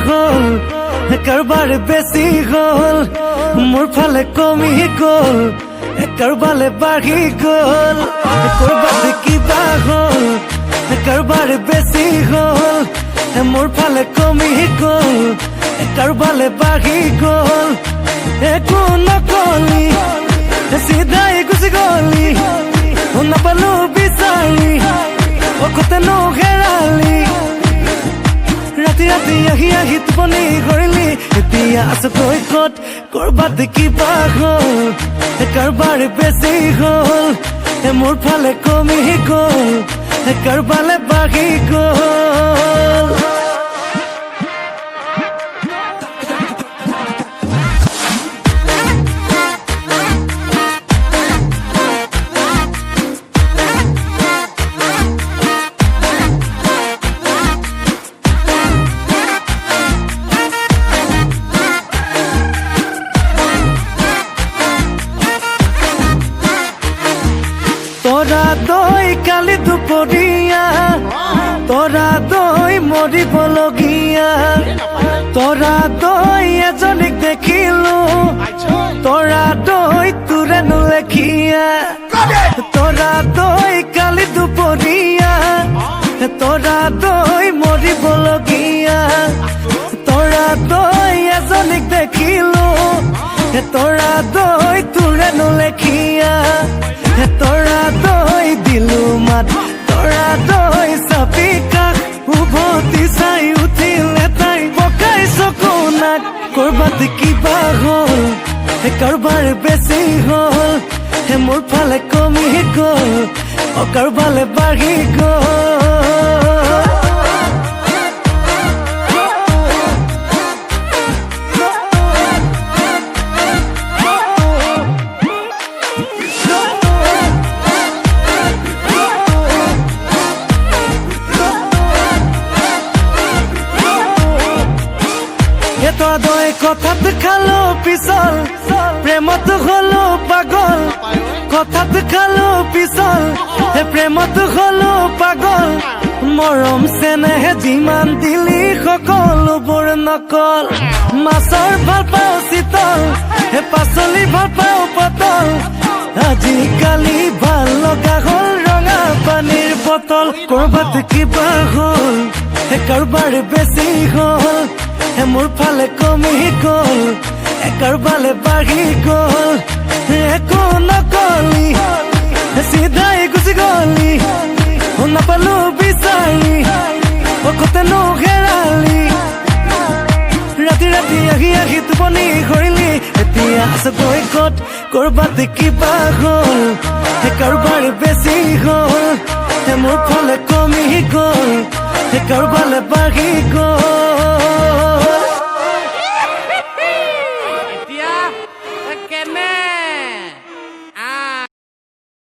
হ'ল কাৰোবাৰ বেছি হ'ল মোৰ ফালে কমি গ'ল কাৰোবালে বাঢ়ি গ'ল ক'ৰবাত কিবা হ'ল কাৰোবাৰ বেছি হ'ল মোৰ ফালে কমি গ'ল কাৰোবালে বাঢ়ি গ'ল একো নকলি চিধাই গুচি গ'লি নাপালো বিচাৰি অকতেনো হেৰালি ৰাতি ৰাতি আহি আহি টোপনি কৰিলি এতিয়া আছো কৈ ক'ত ক'ৰবাত কিবা হ'ল কাৰোবাৰ বেছি হ'ল মোৰ ফালে কমি গ'ল কাৰোবালে বাঢ়ি গ'ল তোরা দই কালি দুপরিয়া তোরা দই মরিবলগিয়া তোরা দই এজনিক দেখিলো তোরা দই তোরে নুলেখিয়া তোরা দই কালি দুপরিয়া তোরা দই মরিবলগিয়া তোরা দই এজনিক দেখিলো তোরা দই তোরে নুলেখিয়া তোরা দই দিলু মাত তোরা দই চাপি কাষ উভতি চাই উঠিলে তাই পকাই চকুনাক ক'ৰবাত কিবা হ'ল কাৰোবাৰ বেছি হ'ল মোৰ ফালে কমি গ'ল কাৰোবালে বাঢ়ি গ'ল কথাত খালো পিছল প্ৰেমত হলো পাগল কথাত খালো পিছল প্ৰেমত হলো পাগল মৰম চেনেহে যিমান দিলি সকলোবোৰ নকল মাছৰ ভাল পাওঁ চিতল পাচলি ভাল পাওঁ পটল আজিকালি ভাল লগা হ'ল ৰঙা পানীৰ বটল ক'ৰবাত কিবা হ'ল কাৰোবাৰ বেছি হ'ল মোৰ ফালে কমি গ'ল কাৰোবালে বাঢ়ি গ'ল একো নকলি চিধাই গুচি গ'লি নাপালো বিচাৰি অকতেনো হেৰালি ৰাতি ৰাতি আহি আহি টোপনি কৰিলি এতিয়া আছো কৈ ক'ত ক'ৰবাত কিবা হ'ল কাৰোবাৰ বেছি হ'ল মোৰ ফালে কমি গ'ল কাৰোবালে বাঢ়ি গ'ল